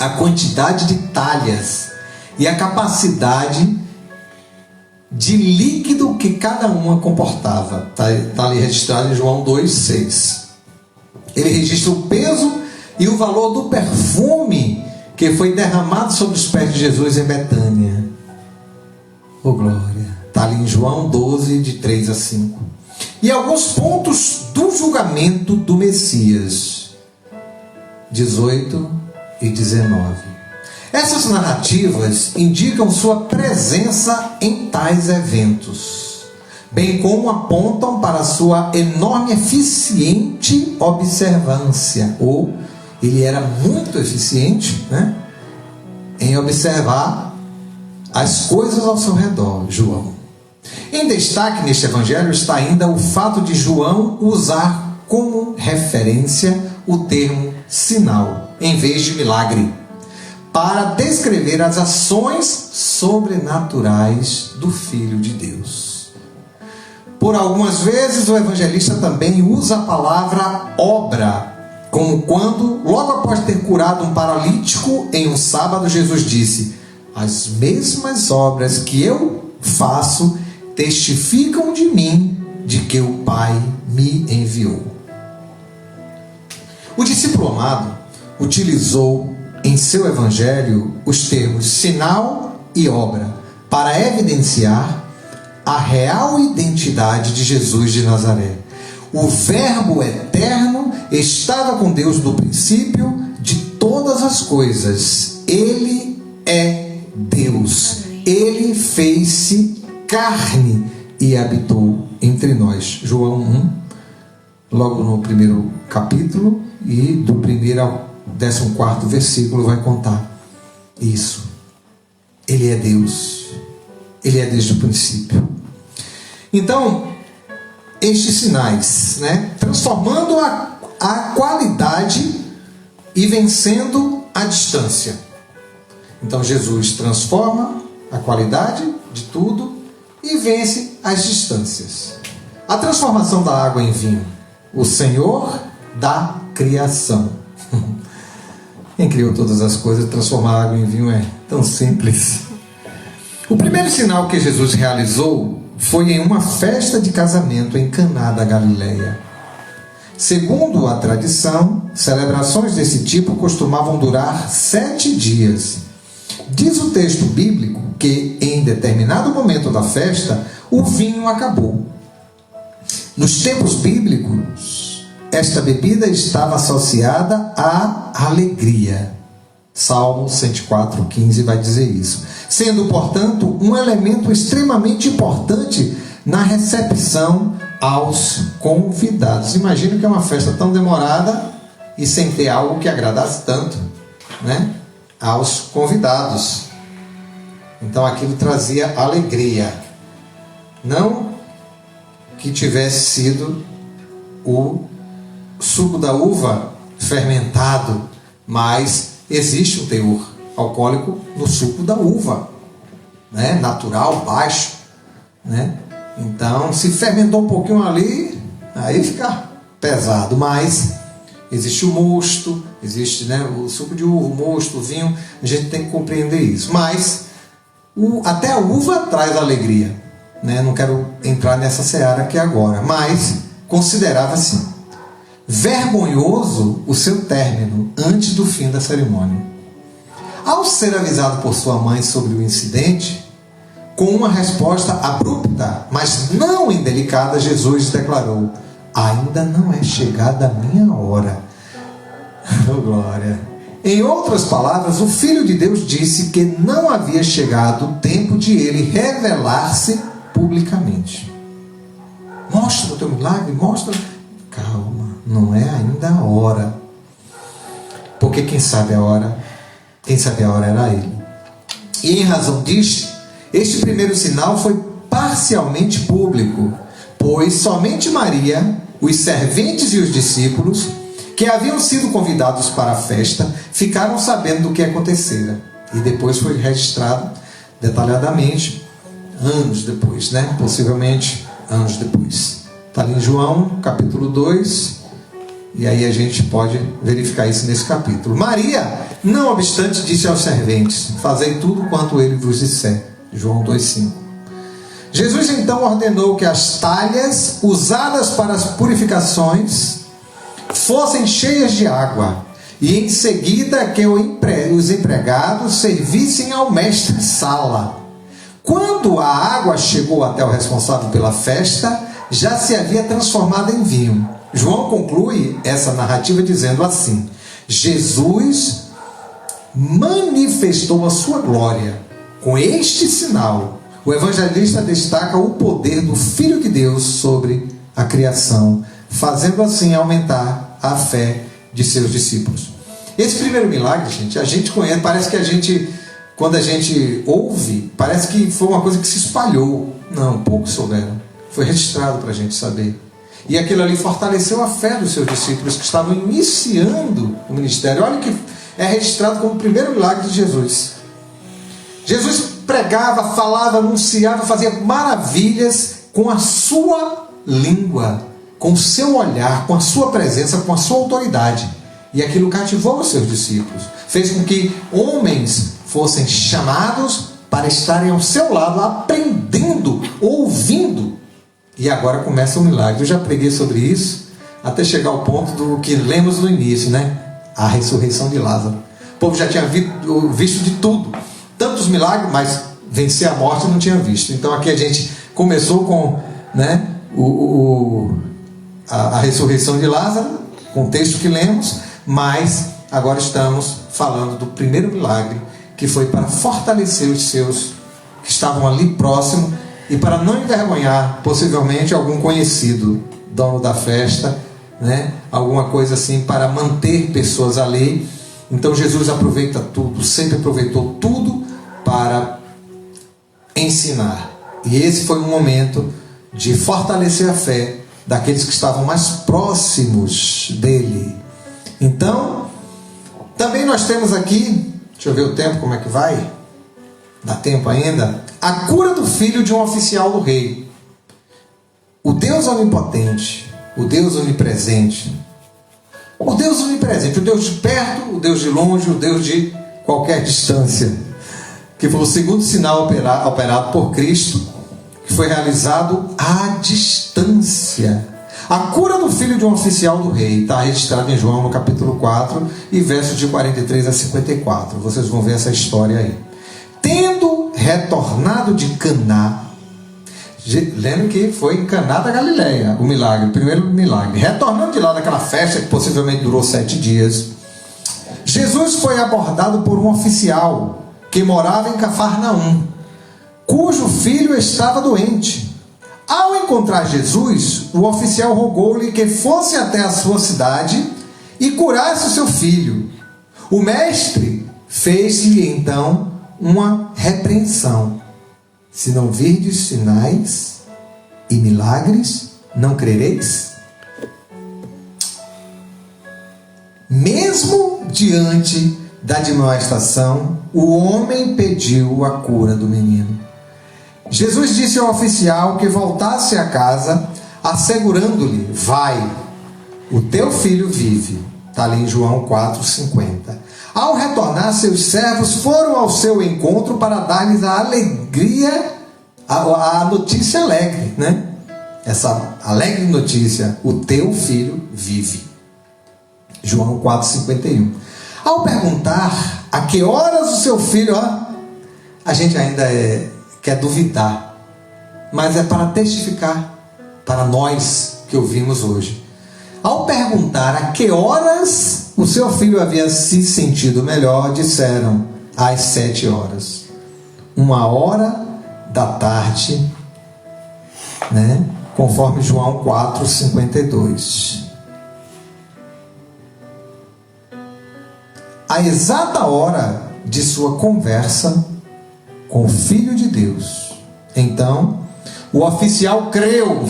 A: a quantidade de talhas e a capacidade de líquido que cada uma comportava. Está ali registrado em João 2,6. Ele registra o peso e o valor do perfume que foi derramado sobre os pés de Jesus em Betânia. Oh glória! Está ali em João 12, de 3 a 5. E alguns pontos do julgamento do Messias, 18 e 19. Essas narrativas indicam sua presença em tais eventos, bem como apontam para sua enorme eficiente observância, ou ele era muito eficiente, né, em observar as coisas ao seu redor, João. Em destaque neste evangelho está ainda o fato de João usar como referência o termo sinal, em vez de milagre, para descrever as ações sobrenaturais do Filho de Deus. Por algumas vezes o evangelista também usa a palavra obra, como quando, logo após ter curado um paralítico em um sábado, Jesus disse: as mesmas obras que eu faço testificam de mim, de que o Pai me enviou. O discípulo amado utilizou em seu evangelho os termos sinal e obra para evidenciar a real identidade de Jesus de Nazaré. O Verbo eterno estava com Deus no princípio de todas as coisas. Ele é Deus. Ele fez-se carne e habitou entre nós. João 1, logo no primeiro capítulo, e do 1º ao 14º versículo vai contar isso. Ele é Deus. Ele é desde o princípio. Então, estes sinais, né, transformando a qualidade e vencendo a distância. Então Jesus transforma a qualidade de tudo e vence as distâncias. A transformação da água em vinho. O Senhor da criação. Quem criou todas as coisas, transformar a água em vinho é tão simples. O primeiro sinal que Jesus realizou foi em uma festa de casamento em Caná da Galileia. Segundo a tradição, celebrações desse tipo costumavam durar 7 dias. Diz o texto bíblico que, em determinado momento da festa, o vinho acabou. Nos tempos bíblicos, esta bebida estava associada à alegria. Salmo 104:15 vai dizer isso. Sendo, portanto, um elemento extremamente importante na recepção aos convidados. Imagino que é uma festa tão demorada e sem ter algo que agradasse tanto, né, aos convidados. Então aquilo trazia alegria. Não que tivesse sido o suco da uva fermentado, mas existe um teor alcoólico no suco da uva, né? Natural, baixo, né? Então, se fermentou um pouquinho ali, aí fica pesado, mas existe o mosto, existe, né, o suco de uva, o mosto, o vinho, a gente tem que compreender isso. Mas até a uva traz alegria, né? Não quero entrar nessa seara aqui agora, mas considerava-se vergonhoso o seu término antes do fim da cerimônia. Ao ser avisado por sua mãe sobre o incidente, com uma resposta abrupta, mas não indelicada, Jesus declarou: ainda não é chegada a minha hora. Oh, glória! Em outras palavras, o Filho de Deus disse que não havia chegado o tempo de ele revelar-se publicamente. Mostra o teu milagre, mostra. Calma, não é ainda a hora. Porque quem sabe a hora era ele. E em razão disto, este primeiro sinal foi parcialmente público, pois somente Maria, os serventes e os discípulos, que haviam sido convidados para a festa, ficaram sabendo do que acontecera. E depois foi registrado detalhadamente, anos depois, né? Possivelmente anos depois. Está ali em João, capítulo 2, e aí a gente pode verificar isso nesse capítulo. Maria, não obstante, disse aos serventes: fazei tudo quanto ele vos disser. João 2,5. Jesus então ordenou que as talhas usadas para as purificações fossem cheias de água, e em seguida que os empregados servissem ao mestre-sala. Quando a água chegou até o responsável pela festa, já se havia transformado em vinho. João conclui essa narrativa dizendo assim: Jesus manifestou a sua glória com este sinal. O evangelista destaca o poder do Filho de Deus sobre a criação, fazendo assim aumentar a fé de seus discípulos. Esse primeiro milagre, gente, a gente conhece, parece que a gente, quando a gente ouve, parece que foi uma coisa que se espalhou. Não, poucos souberam. Foi registrado para a gente saber. E aquilo ali fortaleceu a fé dos seus discípulos que estavam iniciando o ministério. Olha que é registrado como o primeiro milagre de Jesus. Jesus pregava, falava, anunciava, fazia maravilhas com a sua língua, com o seu olhar, com a sua presença, com a sua autoridade. E aquilo cativou os seus discípulos. Fez com que homens fossem chamados para estarem ao seu lado, aprendendo, ouvindo. E agora começa o milagre. Eu já preguei sobre isso, até chegar ao ponto do que lemos no início, né? A ressurreição de Lázaro. O povo já tinha visto de tudo. Tantos milagres, mas vencer a morte não tinha visto. Então aqui a gente começou com, né, a ressurreição de Lázaro, com o texto que lemos, mas agora estamos falando do primeiro milagre, que foi para fortalecer os seus que estavam ali próximo e para não envergonhar possivelmente algum conhecido, dono da festa, né? Alguma coisa assim, para manter pessoas ali. Então Jesus aproveita tudo, sempre aproveitou tudo para ensinar. E esse foi um momento de fortalecer a fé daqueles que estavam mais próximos dele. Então, também nós temos aqui, deixa eu ver o tempo, como é que vai? Dá tempo ainda? A cura do filho de um oficial do rei. O Deus onipotente, o Deus onipresente, o Deus onipresente, o Deus de perto, o Deus de longe, o Deus de qualquer distância, que foi o segundo sinal operado por Cristo, que foi realizado à distância. A cura do filho de um oficial do rei está registrado em João no capítulo 4 e versos de 43 a 54. Vocês vão ver essa história aí. Tendo retornado de Caná, lembra que foi em Caná da Galileia o milagre, o primeiro milagre. Retornando de lá daquela festa que possivelmente durou 7 dias, Jesus foi abordado por um oficial que morava em Cafarnaum, cujo filho estava doente. Ao encontrar Jesus, o oficial rogou-lhe que fosse até a sua cidade e curasse o seu filho. O mestre fez-lhe então uma repreensão: se não virdes sinais e milagres, não crereis? Mesmo diante da admoestação, o homem pediu a cura do menino. Jesus disse ao oficial que voltasse a casa, assegurando-lhe: vai, o teu filho vive. Está ali em João 4,50. Ao retornar, seus servos foram ao seu encontro para dar-lhes a alegria, a notícia alegre, né? Essa alegre notícia: o teu filho vive. João 4,51. Ao perguntar A que horas o seu filho... A gente ainda quer duvidar, mas é para testificar para nós que ouvimos hoje. Ao perguntar a que horas o seu filho havia se sentido melhor, disseram: às 7 horas. 1h da tarde, né? Conforme João 4:52. A exata hora de sua conversa com o Filho de Deus. Então, o oficial creu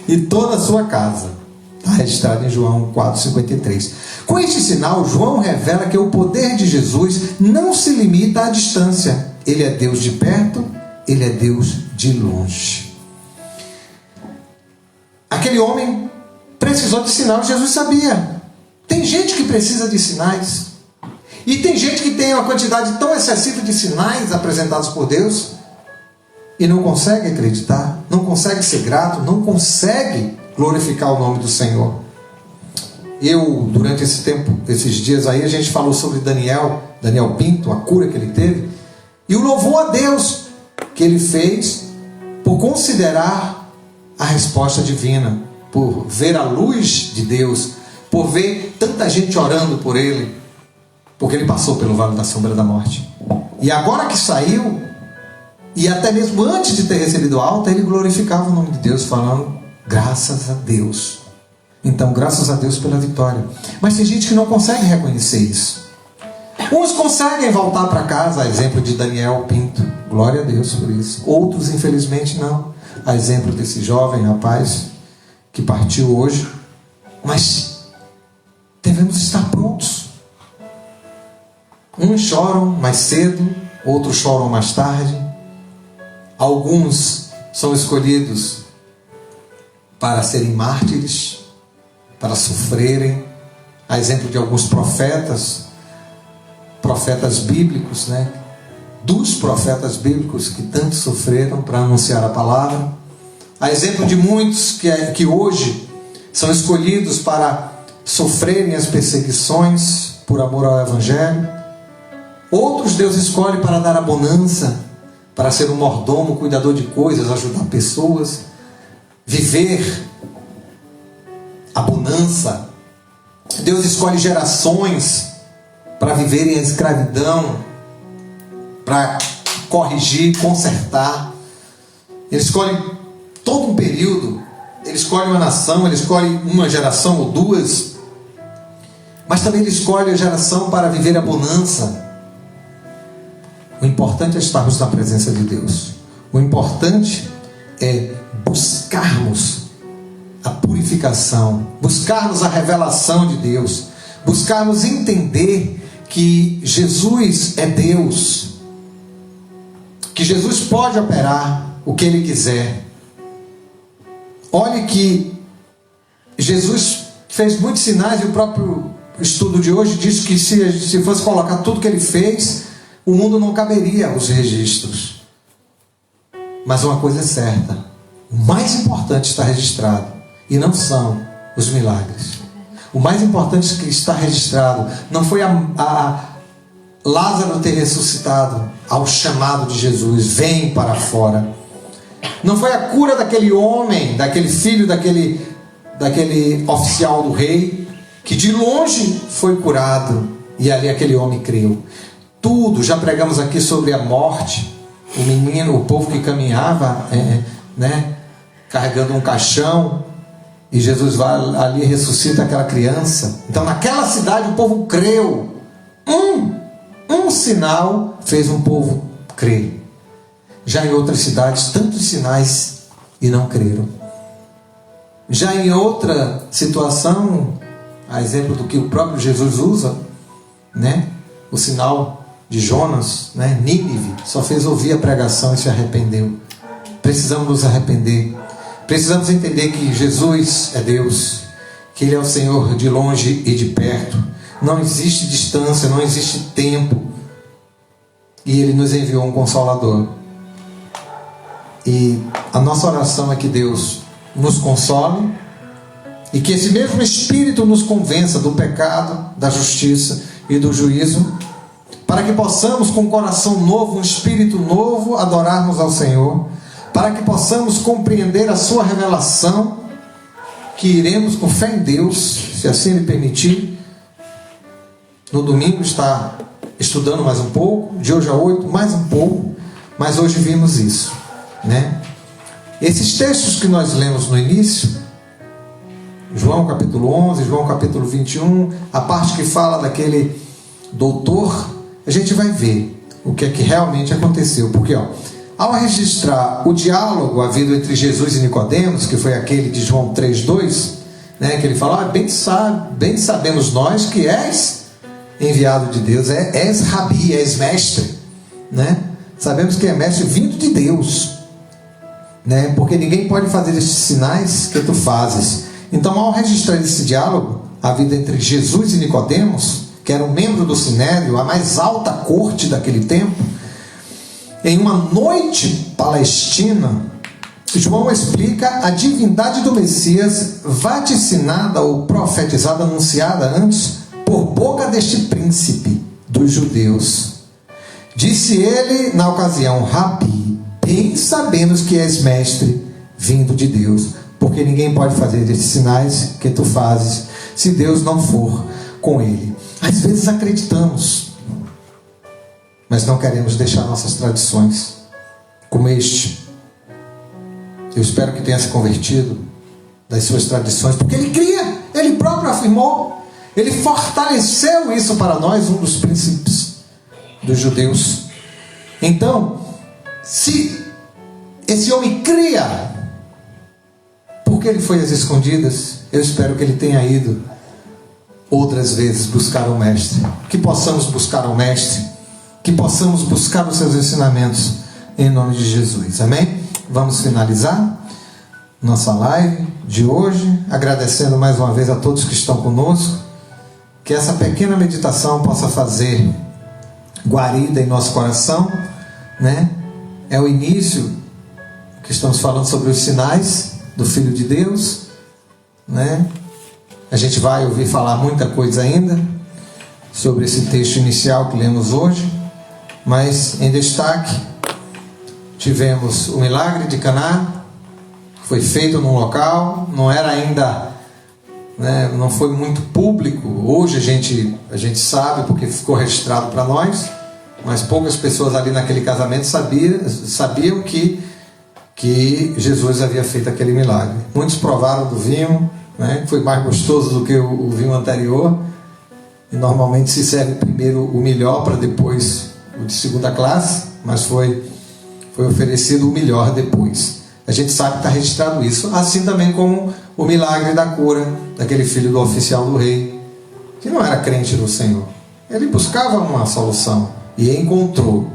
A: e toda a sua casa. Está registrado em João 4:53. Com este sinal, João revela que o poder de Jesus não se limita à distância. Ele é Deus de perto, ele é Deus de longe. Aquele homem precisou de sinal, Jesus sabia. Tem gente que precisa de sinais. E tem gente que tem uma quantidade tão excessiva de sinais apresentados por Deus e não consegue acreditar, não consegue ser grato, não consegue glorificar o nome do Senhor. Durante esse tempo, esses dias aí, a gente falou sobre Daniel Pinto, a cura que ele teve, e o louvor a Deus que ele fez por considerar a resposta divina, por ver a luz de Deus, por ver tanta gente orando por ele, porque ele passou pelo vale da sombra da morte. E agora que saiu, e até mesmo antes de ter recebido a alta, ele glorificava o nome de Deus, falando: graças a Deus. Então, graças a Deus pela vitória. Mas tem gente que não consegue reconhecer isso. Uns conseguem voltar para casa, a exemplo de Daniel Pinto, glória a Deus por isso. Outros, infelizmente, não. A exemplo desse jovem rapaz que partiu hoje. Mas devemos estar prontos. Uns choram mais cedo, outros choram mais tarde. Alguns são escolhidos para serem mártires, para sofrerem, a exemplo de alguns profetas bíblicos, né? Dos profetas bíblicos que tanto sofreram para anunciar a palavra, a exemplo de muitos que hoje são escolhidos para sofrerem as perseguições por amor ao Evangelho. Outros Deus escolhe para dar a bonança, para ser um mordomo, cuidador de coisas, ajudar pessoas, viver a bonança. Deus escolhe gerações para viverem a escravidão, para corrigir, consertar. Ele escolhe todo um período, ele escolhe uma nação, ele escolhe uma geração ou duas, mas também ele escolhe a geração para viver a bonança. O importante é estarmos na presença de Deus. O importante é buscarmos a purificação, buscarmos a revelação de Deus, buscarmos entender que Jesus é Deus, que Jesus pode operar o que Ele quiser. Olhe que Jesus fez muitos sinais, e o próprio estudo de hoje diz que se fosse colocar tudo que Ele fez, o mundo não caberia os registros. Mas uma coisa é certa: o mais importante está registrado, e não são os milagres. O mais importante que está registrado não foi a Lázaro ter ressuscitado ao chamado de Jesus: vem para fora. Não foi a cura daquele homem, daquele filho, daquele oficial do rei, que de longe foi curado, e ali aquele homem creu. Tudo, já pregamos aqui sobre a morte, o menino, o povo que caminhava, carregando um caixão, e Jesus vai ali e ressuscita aquela criança. Então naquela cidade o povo creu. Um sinal fez um povo crer. Já em outras cidades, tantos sinais e não creram. Já em outra situação, a exemplo do que o próprio Jesus usa, o sinal de Jonas, Nínive, só fez ouvir a pregação e se arrependeu. Precisamos nos arrepender. Precisamos entender que Jesus é Deus, que Ele é o Senhor de longe e de perto. Não existe distância, não existe tempo. E Ele nos enviou um Consolador. E a nossa oração é que Deus nos console e que esse mesmo Espírito nos convença do pecado, da justiça e do juízo, para que possamos com um coração novo, um espírito novo, adorarmos ao Senhor, para que possamos compreender a sua revelação, que iremos com fé em Deus, se assim Ele permitir, no domingo estar estudando mais um pouco, de hoje a 8, mais um pouco, mas hoje vimos isso, né? Esses textos que nós lemos no início, João capítulo 11, João capítulo 21, a parte que fala daquele doutor, a gente vai ver o que é que realmente aconteceu, porque ao registrar o diálogo havido entre Jesus e Nicodemos, que foi aquele de João 3:2, né, que ele fala, bem sabemos nós que és enviado de Deus, és rabi, és mestre, né? Sabemos que é mestre vindo de Deus, né? Porque ninguém pode fazer esses sinais que tu fazes. Então, ao registrar esse diálogo havido entre Jesus e Nicodemos, que era um membro do Sinédrio, a mais alta corte daquele tempo, em uma noite palestina, João explica a divindade do Messias, vaticinada ou profetizada, anunciada antes por boca deste príncipe dos judeus. Disse ele na ocasião, Rabi, bem sabemos que és mestre vindo de Deus, porque ninguém pode fazer esses sinais que tu fazes se Deus não for com ele. Às vezes acreditamos, mas não queremos deixar nossas tradições, como este. Eu espero que tenha se convertido das suas tradições, porque ele cria, ele próprio afirmou, ele fortaleceu isso para nós, um dos princípios dos judeus. Então, se esse homem cria, porque ele foi às escondidas, eu espero que ele tenha ido outras vezes buscar o mestre, que possamos buscar o mestre, que possamos buscar os seus ensinamentos em nome de Jesus, amém? Vamos finalizar nossa live de hoje, agradecendo mais uma vez a todos que estão conosco, que essa pequena meditação possa fazer guarida em nosso coração, né? É o início que estamos falando sobre os sinais do Filho de Deus, né? A gente vai ouvir falar muita coisa ainda sobre esse texto inicial que lemos hoje, mas em destaque tivemos o milagre de Caná, que foi feito num local, não era ainda, né, não foi muito público. Hoje a gente sabe porque ficou registrado para nós, mas poucas pessoas ali naquele casamento sabiam que Jesus havia feito aquele milagre. Muitos provaram do vinho, né, que foi mais gostoso do que o vinho anterior, e normalmente se serve primeiro o melhor para depois o de segunda classe, mas foi oferecido o melhor depois. A gente sabe que está registrado isso, assim também como o milagre da cura daquele filho do oficial do rei, que não era crente no Senhor. Ele buscava uma solução e encontrou.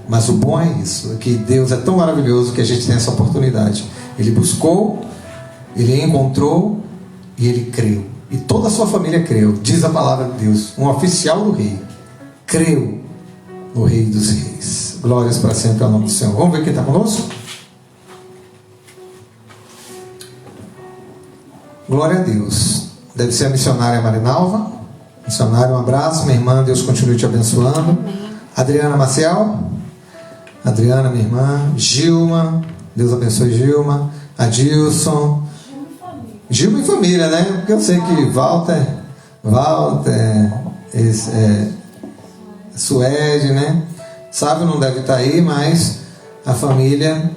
A: Mas o bom é isso, que Deus é tão maravilhoso que a gente tem essa oportunidade. Ele buscou, ele encontrou e ele creu. E toda a sua família creu. Diz a palavra de Deus, um oficial do rei creu no Rei dos Reis. Glórias para sempre ao nome do Senhor. Vamos ver quem está conosco? Glória a Deus. Deve ser a missionária Marinalva. Missionária, um abraço. Minha irmã, Deus continue te abençoando. Adriana Maciel. Adriana, minha irmã. Gilma, Deus abençoe Gilma. Adilson. Gilma e família, né? Porque eu sei que Walter, Suede, né? Sábio não deve estar aí, mas a família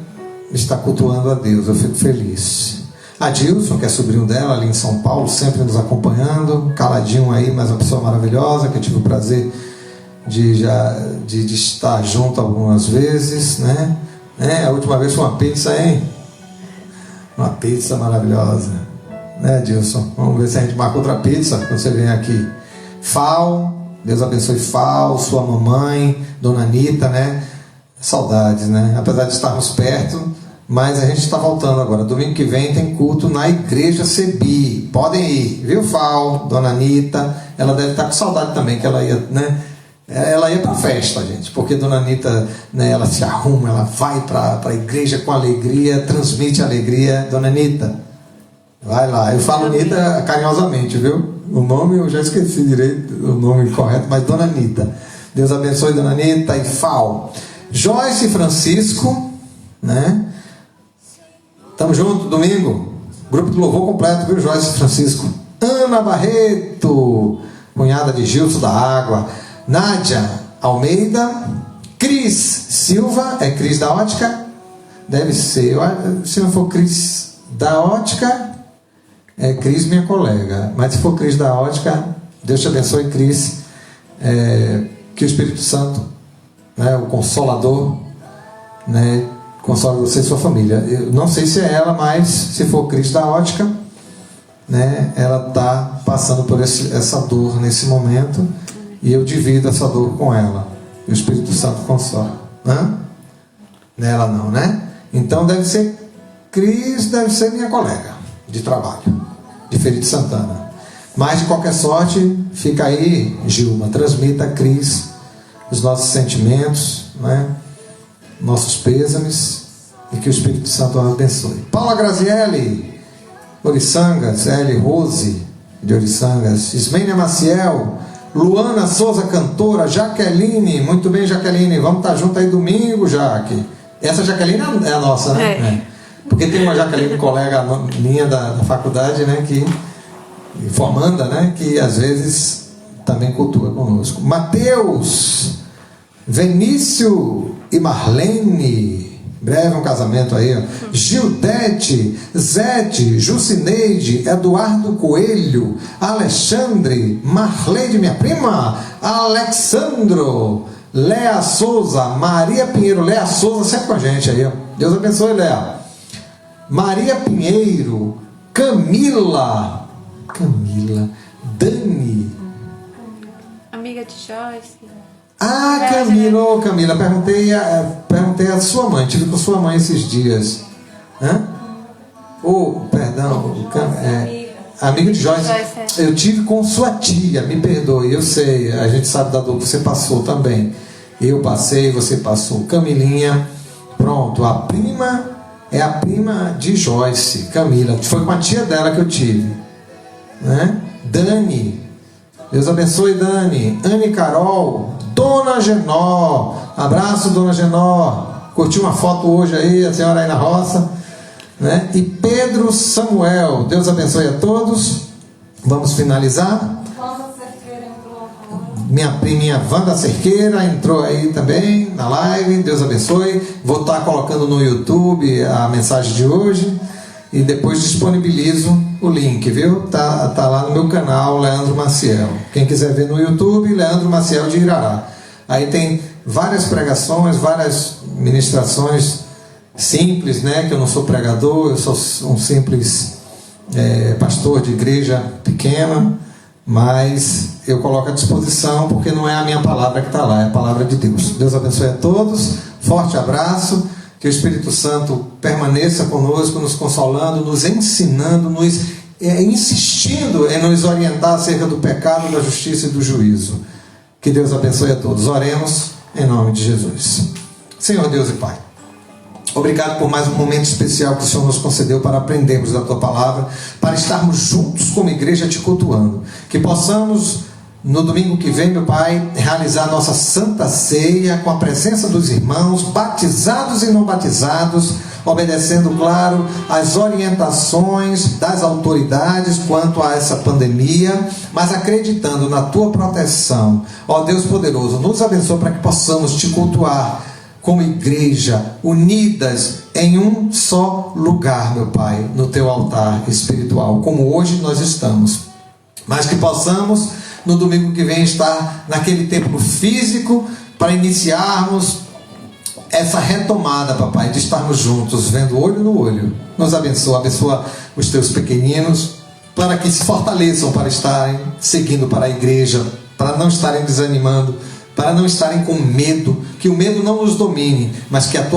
A: está cultuando a Deus. Eu fico feliz. Adilson, que é sobrinho dela ali em São Paulo, sempre nos acompanhando, caladinho aí, mas uma pessoa maravilhosa, que eu tive o prazer de estar junto algumas vezes, né? A última vez foi uma pizza, hein? Uma pizza maravilhosa, né, Adilson? Vamos ver se a gente marca outra pizza quando você vem aqui. Fal, Deus abençoe Fal, sua mamãe, Dona Anitta, né? Saudades, né? Apesar de estarmos perto, mas a gente está voltando agora. Domingo que vem tem culto na Igreja Cebi. Podem ir, viu, Fal, Dona Anitta? Ela deve estar com saudade também, que ela ia, né? Ela ia para a festa, gente, porque Dona Anitta, né, ela se arruma, ela vai para a igreja com alegria, transmite alegria. Dona Anitta, vai lá. Eu falo Anitta carinhosamente, viu? O nome eu já esqueci direito, o nome correto, mas Dona Anitta, Deus abençoe Dona Anitta e Fal. Joyce e Francisco, né? Tamo junto, domingo. Grupo do louvor completo, viu, Joyce e Francisco? Ana Barreto, cunhada de Gilson da Água. Nádia Almeida. Cris Silva, é Cris da Ótica? Deve ser. Se não for Cris da Ótica, é Cris minha colega. Mas se for Cris da Ótica, Deus te abençoe, Cris. Que o Espírito Santo, né, o Consolador, né, console você e sua família. Eu não sei se é ela, mas se for Cris da Ótica, né, ela está passando por essa dor nesse momento, e eu divido essa dor com ela. E o Espírito Santo consola. Nela não, né? Então deve ser Cris, deve ser minha colega de trabalho, de Feira de Santana. Mas de qualquer sorte, fica aí, Gilma, transmita a Cris os nossos sentimentos, né? Nossos pêsames, e que o Espírito Santo a abençoe. Paula Grazielli, Oriçangas, L. Rose de Oriçangas, Ismênia Maciel, Luana Souza, cantora, Jaqueline, muito bem, Jaqueline, vamos estar junto aí domingo, Jaque. Essa Jaqueline é a nossa, né? Porque tem uma Jaqueline, colega minha da faculdade, né, que formanda, né, que às vezes também cultua conosco. Mateus, Vinícius e Marlene, breve um casamento aí, ó. Gildete, Zete, Jucineide, Eduardo Coelho, Alexandre, Marleide, minha prima, Alexandro, Léa Souza, Maria Pinheiro, Léa Souza sempre com a gente aí, ó. Deus abençoe, Léa. Maria Pinheiro, Camila, Dani,
B: amiga de Joyce.
A: Camila, perguntei a sua mãe, tive com sua mãe esses dias. Amiga de Joyce. Eu tive com sua tia, me perdoe, eu sei, a gente sabe da dor que você passou também. Eu passei, você passou. Camilinha, pronto, a prima é a prima de Joyce, Camila, foi com a tia dela que eu tive, né? Dani, Deus abençoe, Dani. Anne Carol, Dona Genó, abraço, Dona Genó, curtiu uma foto hoje aí, a senhora aí na roça, né? E Pedro Samuel, Deus abençoe a todos. Vamos finalizar. Minha priminha Wanda Cerqueira entrou aí também na live, Deus abençoe. Vou estar colocando no YouTube a mensagem de hoje e depois disponibilizo o link, viu? Tá lá no meu canal, Leandro Maciel. Quem quiser ver no YouTube, Leandro Maciel de Irará. Aí tem várias pregações, várias ministrações simples, né? Que eu não sou pregador, eu sou um simples pastor de igreja pequena, mas eu coloco à disposição porque não é a minha palavra que está lá, é a palavra de Deus. Deus abençoe a todos, forte abraço, que o Espírito Santo permaneça conosco, nos consolando, nos ensinando, nos insistindo em nos orientar acerca do pecado, da justiça e do juízo. Que Deus abençoe a todos. Oremos em nome de Jesus. Senhor Deus e Pai, obrigado por mais um momento especial que o Senhor nos concedeu para aprendermos da Tua Palavra, para estarmos juntos como igreja te cultuando. Que possamos, no domingo que vem, meu Pai, realizar nossa Santa Ceia com a presença dos irmãos, batizados e não batizados, obedecendo, claro, as orientações das autoridades quanto a essa pandemia, mas acreditando na Tua proteção. Ó Deus poderoso, nos abençoe para que possamos te cultuar como igreja, unidas em um só lugar, meu Pai, no Teu altar espiritual, como hoje nós estamos. Mas que possamos, no domingo que vem, estar naquele templo físico, para iniciarmos essa retomada, papai, de estarmos juntos, vendo olho no olho. Nos abençoa os Teus pequeninos, para que se fortaleçam para estarem seguindo para a igreja, para não estarem desanimando, para não estarem com medo, que o medo não nos domine, mas que a Tua